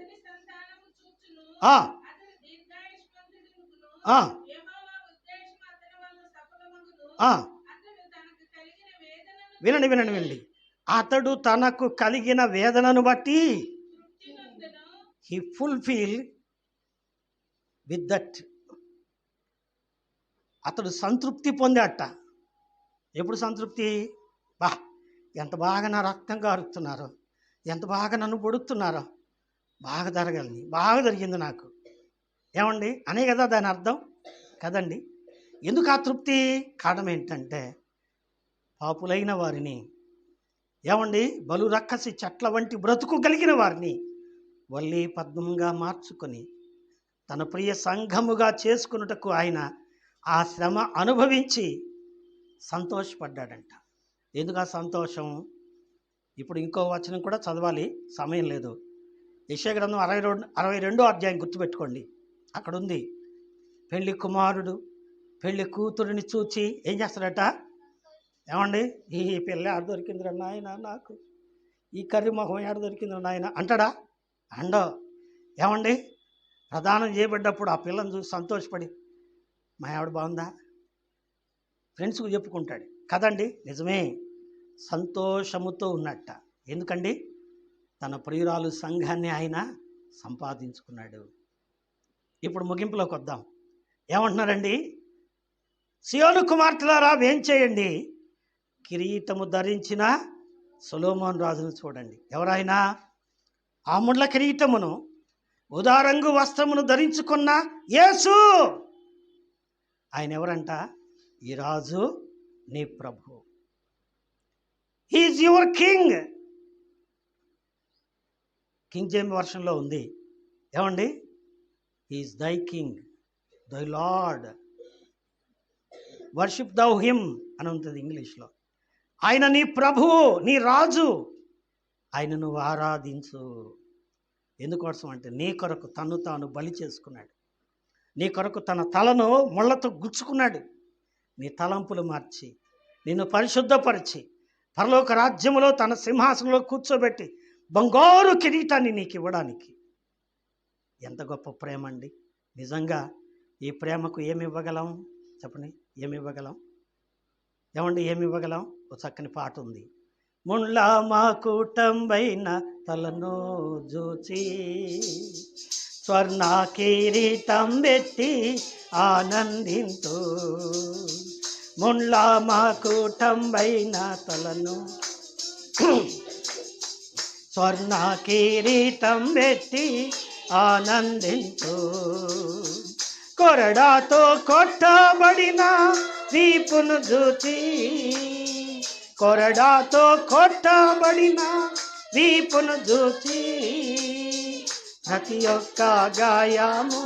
వినండి. అతడు తనకు కలిగిన వేదనను బట్టి he fulfilled with that. అతడు సంతృప్తి పొందాట. ఎప్పుడు సంతృప్తి? ఎంత బాగా నా రక్తం కారుతున్నారో, ఎంత బాగా నన్ను పొడుస్తున్నారో, బాగా జరగాలని, బాగా జరిగింది నాకు. ఏమండి అనే కదా దాని అర్థం కదండి. ఎందుకు ఆ తృప్తి? కారణం ఏంటంటే పాపులైన వారిని, ఏమండి బలు రక్కసి చెట్ల వంటి బ్రతుకు కలిగిన వారిని వల్లి పద్మంగా మార్చుకొని తన ప్రియ సంఘముగా చేసుకున్నటకు ఆయన ఆ శ్రమ అనుభవించి సంతోషపడ్డాడంట. ఎందుకు ఆ సంతోషం? ఇప్పుడు ఇంకో వచనం కూడా చదవాలి, సమయం లేదు. యెషయా గ్రంథం 62వ అధ్యాయం గుర్తుపెట్టుకోండి. అక్కడ ఉంది, పెళ్లి కుమారుడు పెళ్లి కూతురిని చూచి ఏం చేస్తాడట? ఏమండి ఈ పిల్ల ఆడ దొరికిందిరా నాయన, నాకు ఈ కర్రీ మొహం ఆడ దొరికిందిరా నాయన అంటాడా? అండో. ఏమండి ప్రదానం చేయబడ్డప్పుడు ఆ పిల్లని చూసి సంతోషపడి మా ఆవిడ బాగుందా ఫ్రెండ్స్కు చెప్పుకుంటాడు కదండి. నిజమే, సంతోషముతో ఉన్నట్ట. ఎందుకండి? తన ప్రియురాలు సంఘాన్ని ఆయన సంపాదించుకున్నాడు. ఇప్పుడు ముగింపులోకి వద్దాం. ఏమంటున్నారండి? సియోను కుమార్తెలారా ఏం చేయండి? కిరీటము ధరించిన సొలొమోను రాజును చూడండి. ఎవరైనా ఆ ముళ్ళ కిరీటమును ఉదారంగు వస్త్రమును ధరించుకున్న యేసు, ఆయన ఎవరంట? ఈ రాజు నీ ప్రభు. He is your king. King James వర్షన్లో ఉంది. ఏమండి? He is thy king, thy lord, worship thou him అని ఉంటుంది ఇంగ్లీష్లో. ఆయన నీ ప్రభువు, నీ రాజు, ఆయన నువ్వు ఆరాధించు. ఎందుకోసం అంటే నీ కొరకు తను తాను బలి చేసుకున్నాడు. నీ కొరకు తన తలను ముళ్ళతో గుచ్చుకున్నాడు. నీ తలంపులు మార్చి నిన్ను పరిశుద్ధపరిచి పరలోక రాజ్యములో తన సింహాసనంలో కూర్చోబెట్టి బంగారు కిరీటాన్ని నీకు ఇవ్వడానికి. ఎంత గొప్ప ప్రేమ అండి. నిజంగా ఈ ప్రేమకు ఏమి ఇవ్వగలం చెప్పండి? ఏమి ఇవ్వగలం? ఏమండి ఏమి ఇవ్వగలం? ఒక చక్కని పాట ఉంది. ముళ్ళ మా కూటంబైన తలను జూచి స్వర్ణ కిరీటం పెట్టి ఆనందింతు. ముళ్ళ మా కూటంబైన తలను స్వర్ణ కిరీటం పెట్టి ఆనందింతు. కొరడాతో కొట్టబడిన వీపును చూచి, కొరడాతో కొట్టబడిన వీపును చూచి ప్రతి ఒక్క గాయము,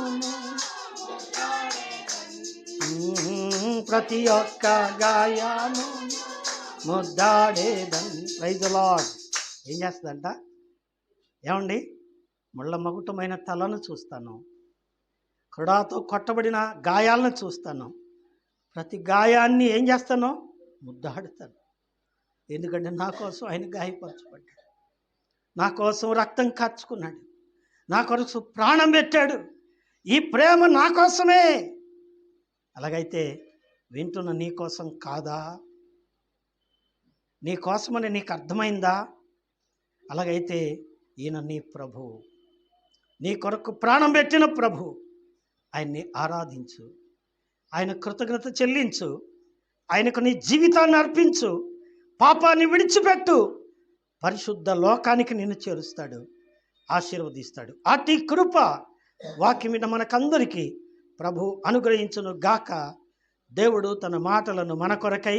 ప్రతి ఒక్క గాయము ముద్దాడేదని. Praise the lord. ఏం చేస్తుందంట? ఏమండి ముళ్ళ మగుటమైన తలను చూస్తాను, కొరడాతో కొట్టబడిన గాయాలను చూస్తాను, ప్రతి గాయాన్ని ఏం చేస్తాను? ముద్దాడుతాను. ఎందుకంటే నా కోసం ఆయన గాయపరచబడ్డాడు, నా కోసం రక్తం కార్చుకున్నాడు, నా కొరకు ప్రాణం పెట్టాడు. ఈ ప్రేమ నా కోసమే. అలాగైతే వింటున్న నీ కోసం కాదా? నీ కోసమని నీకు అర్థమైందా? అలాగైతే ఈయన నీ ప్రభు, నీ కొరకు ప్రాణం పెట్టిన ప్రభు. ఆయన్ని ఆరాధించు, ఆయన కృతజ్ఞత చెల్లించు, ఆయనకు నీ జీవితాన్ని అర్పించు, పాపాన్ని విడిచిపెట్టు. పరిశుద్ధ లోకానికి నిన్ను చేరుస్తాడు, ఆశీర్వదిస్తాడు. అతి కృప వాక్యమిన మనకందరికీ ప్రభు అనుగ్రహించును గాక. దేవుడు తన మాటలను మన కొరకై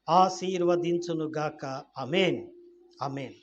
ఆశీర్వదించును గాక. ఆమేన్, ఆమేన్.